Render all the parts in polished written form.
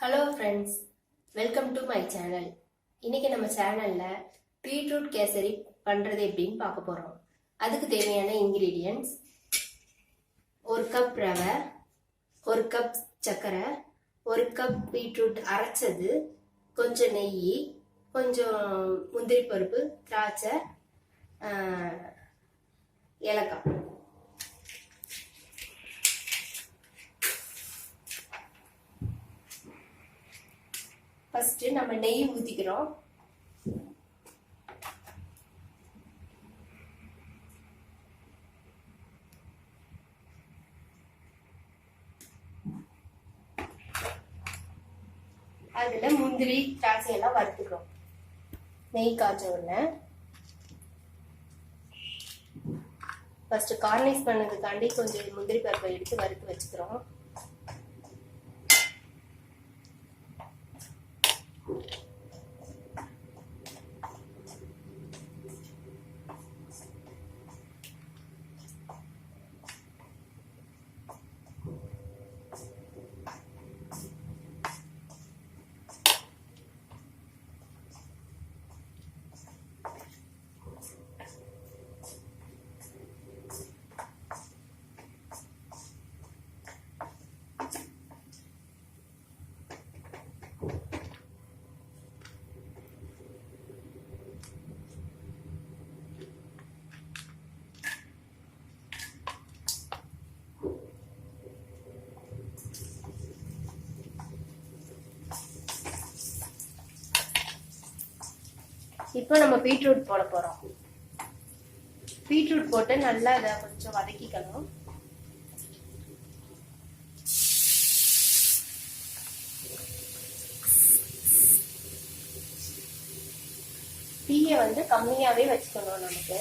Hello friends, welcome to my channel. இன்னைக்கு நம்ம சேனல்ல பீட்ரூட் கேசரி பண்றது எப்படின்னு பார்க்க போறோம். அதுக்கு தேவையான இன்கிரிடியன்ட்ஸ் 1 கப் ரவை, 1 கப் சர்க்கரை, 1 கப் பீட்ரூட் அரைச்சது, கொஞ்சம் நெய், கொஞ்சம் முந்திரி பருப்பு, திராட்சை, ஏலக்காய். ஃபர்ஸ்ட் நம்ம நெய் ஊத்திக்கிறோம். அதுல முந்திரி திராட்சை எல்லாம் வறுத்துக்கிறோம். நெய் காய்ச்ச உடனே ஃபர்ஸ்ட் கார்னிஷ் பண்ணதுக்காண்டி கொஞ்சம் முந்திரி பருப்பை எடுத்து வறுத்து வச்சுக்கிறோம். இப்போ நம்ம பீட்ரூட் போட போறோம். பீட்ரூட் போட்டு நல்லா அதை கொஞ்சம் வதக்கிக்கணும். தீயை வந்து கம்மியாவே வச்சுக்கணும். நமக்கு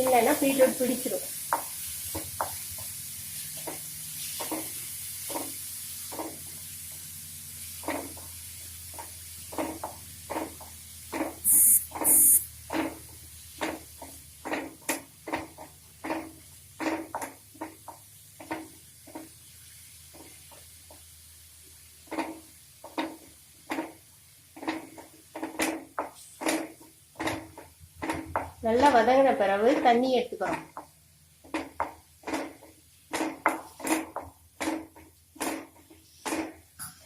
இல்லைன்னா பீட்ரூட் பிடிச்சிடும். நல்லா வதங்கின பிறகு தண்ணி எடுத்துக்கிறோம்.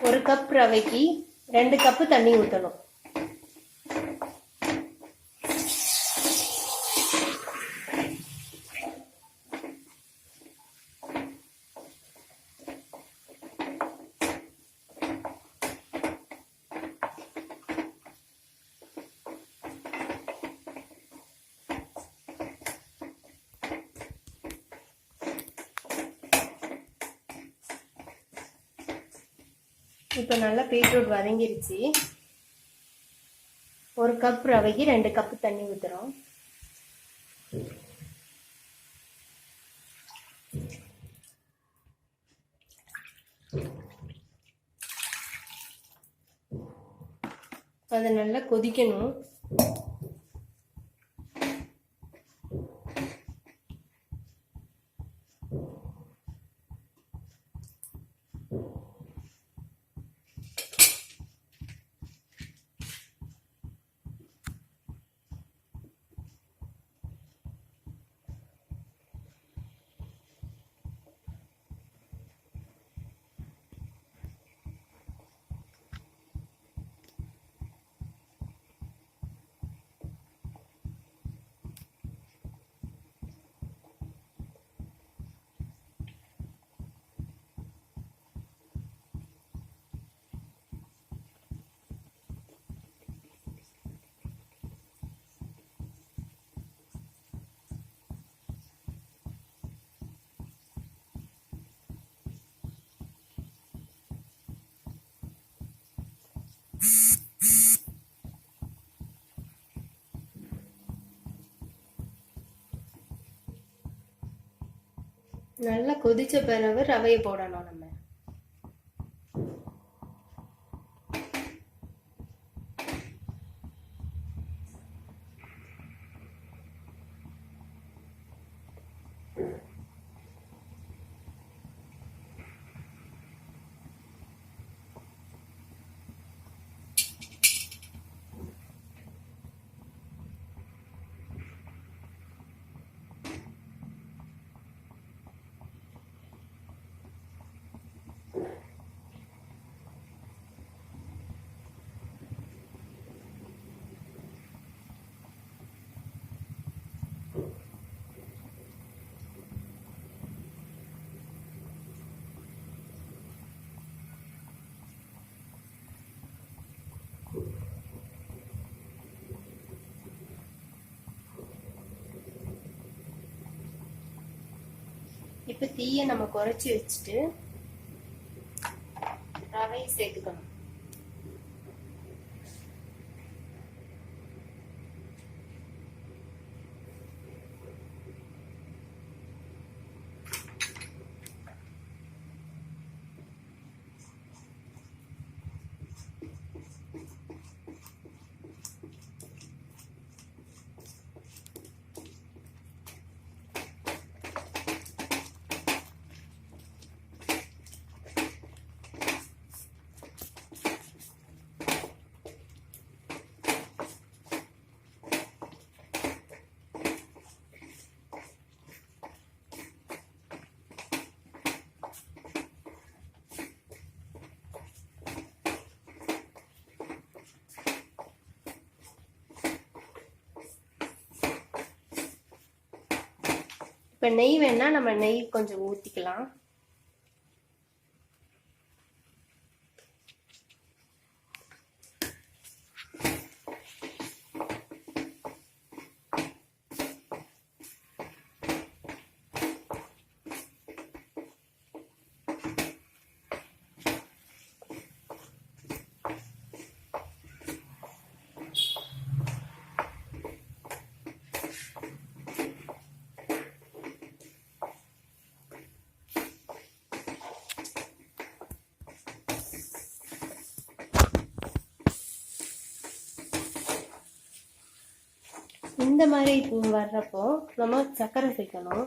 ஒரு கப் ரவைக்கு 2 கப்பு தண்ணி ஊற்றணும். இப்போ நல்லா பீட்ரூட் வதங்கிருச்சு. 1 கப் ரவைக்கு 2 கப்பு தண்ணி ஊற்றுறோம். அது நல்லா கொதிக்கணும். நல்லா கொதிச்ச பிறகு ரவையை போடணும். நம்ம இப்போ தீயை நம்ம குறைச்சி வச்சுட்டு ரவையை சேர்த்துக்கணும். இப்போ நெய் வேணா நம்ம நெய் கொஞ்சம் ஊற்றிக்கலாம். இந்த மாதிரி வர்றப்போ நம்ம சர்க்கரை சேர்க்கணும்.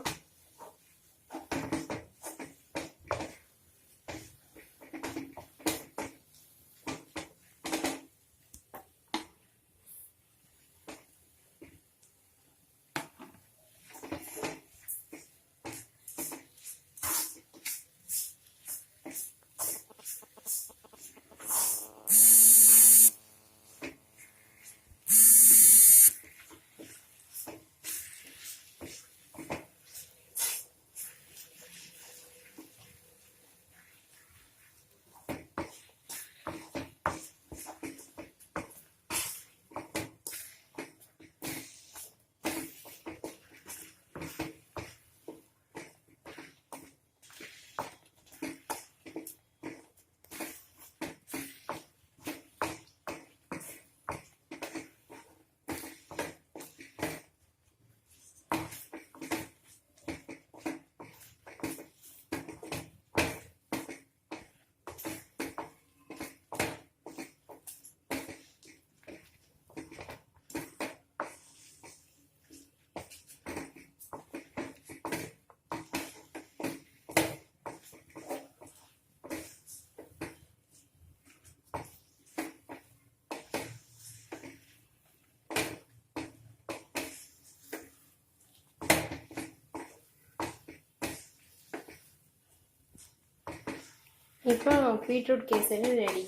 இப்போ பீட்ரூட் கேசரி ரெடி.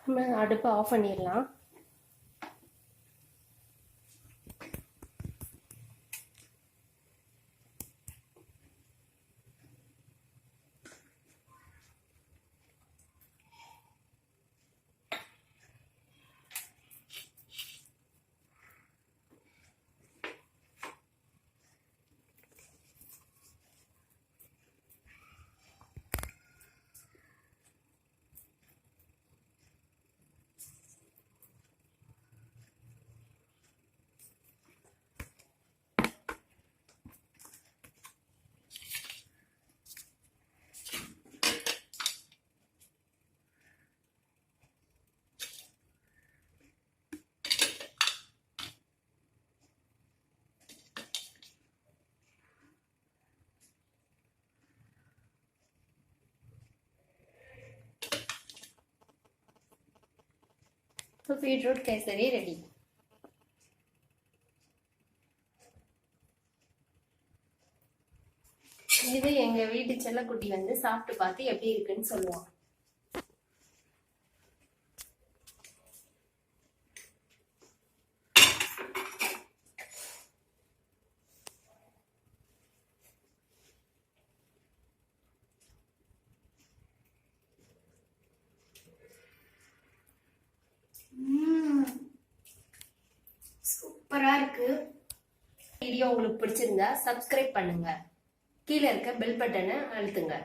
நம்ம அடுப்பை ஆஃப் பண்ணிடலாம். So beetroot kesari ready. இது எங்க வீட்டு செல்லக்குட்டி வந்து சாப்பிட்டு பார்த்து எப்படி இருக்குன்னு சொல்லுவான். சூப்பரா இருக்கு. வீடியோ உங்களுக்கு பிடிச்சிருந்தா சப்ஸ்கிரைப் பண்ணுங்க. கீழே இருக்க பெல் பட்டனை அழுத்துங்க.